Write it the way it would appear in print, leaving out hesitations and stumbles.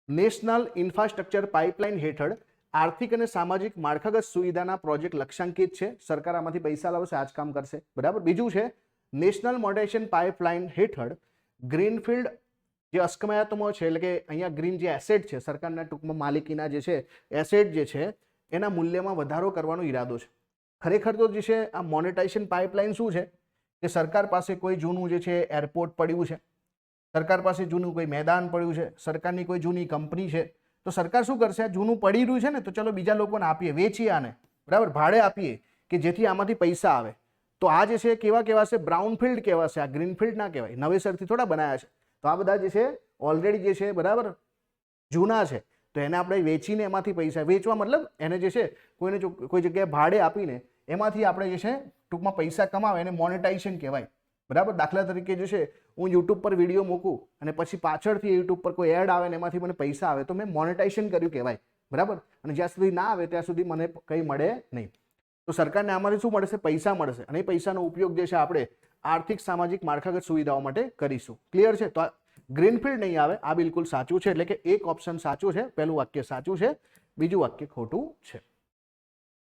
National infrastructure pipeline હેઠળ આર્થિક અને સામાજિક માળખાગત સુવિધાના પ્રોજેક્ટ લક્ષ્યાંકિત છે. સરકાર આમાંથી પૈસા લાવશે, આ જ કામ કરશે. બરાબર. બીજું છે નેશનલ મોડરેશન પાઇપલાઇન હેઠળ ગ્રીનફિલ્ડ જે અસ્કયામતો છે, એટલે કે અહીંયા ગ્રીન જે એસેટ છે, સરકારના ટૂંકમાં માલિકીના જે છે એસેટ જે છે એના મૂલ્યમાં વધારો કરવાનો ઈરાદો છે. ખરેખર તો જે છે આ મોનેટાઇઝેશન પાઇપલાઇન શું છે કે સરકાર પાસે કોઈ જૂનું જે છે એરપોર્ટ પડ્યું છે, સરકાર પાસે જૂનું કોઈ મેદાન પડ્યું છે, સરકારની કોઈ જૂની કંપની છે, તો સરકાર શું કરશે, આ જૂનું પડી રહ્યું છે ને, તો ચલો બીજા લોકોને આપીએ, વેચીએ આને, બરાબર, ભાડે આપીએ કે જેથી આમાંથી પૈસા આવે. તો આ જે છે કેવા કહેવાશે, બ્રાઉન ફિલ્ડ કહેવાશે, આ ગ્રીન ફિલ્ડ ના કહેવાય, નવેસરથી થોડા બનાવ્યા છે. તો આ બધા જે છે ઓલરેડી જે છે બરાબર જૂના છે, તો એને આપણે વેચીને એમાંથી પૈસા, વેચવા મતલબ એને જે છે કોઈને કોઈ જગ્યાએ ભાડે આપીને એમાંથી આપણે જે છે ટૂંકમાં પૈસા કમાવે, એને મોનેટાઇઝેશન કહેવાય. બરાબર. દાખલા તરીકે જે છે હું યુટ્યુબ પર વિડીયો મૂકું અને પછી પાછળથી યુટ્યુબ પર કોઈ એડ આવે ને એમાંથી મને પૈસા આવે, તો મેં મોનેટાઇઝેશન કર્યું કહેવાય. બરાબર. અને જ્યાં સુધી ના આવે ત્યાં સુધી મને કંઈ મળે નહીં. તો સરકારને આમાંથી શું મળશે, પૈસા મળશે, અને એ પૈસાનો ઉપયોગ જે છે આપણે આર્થિક સામાજિક માળખાગત સુવિધાઓ માટે કરીશું. ક્લિયર છે? તો ગ્રીનફિલ્ડ નહીં આવે, આ બિલકુલ સાચું છે. એટલે કે એક ઓપ્શન સાચું છે, પહેલું વાક્ય સાચું છે, બીજું વાક્ય ખોટું છે.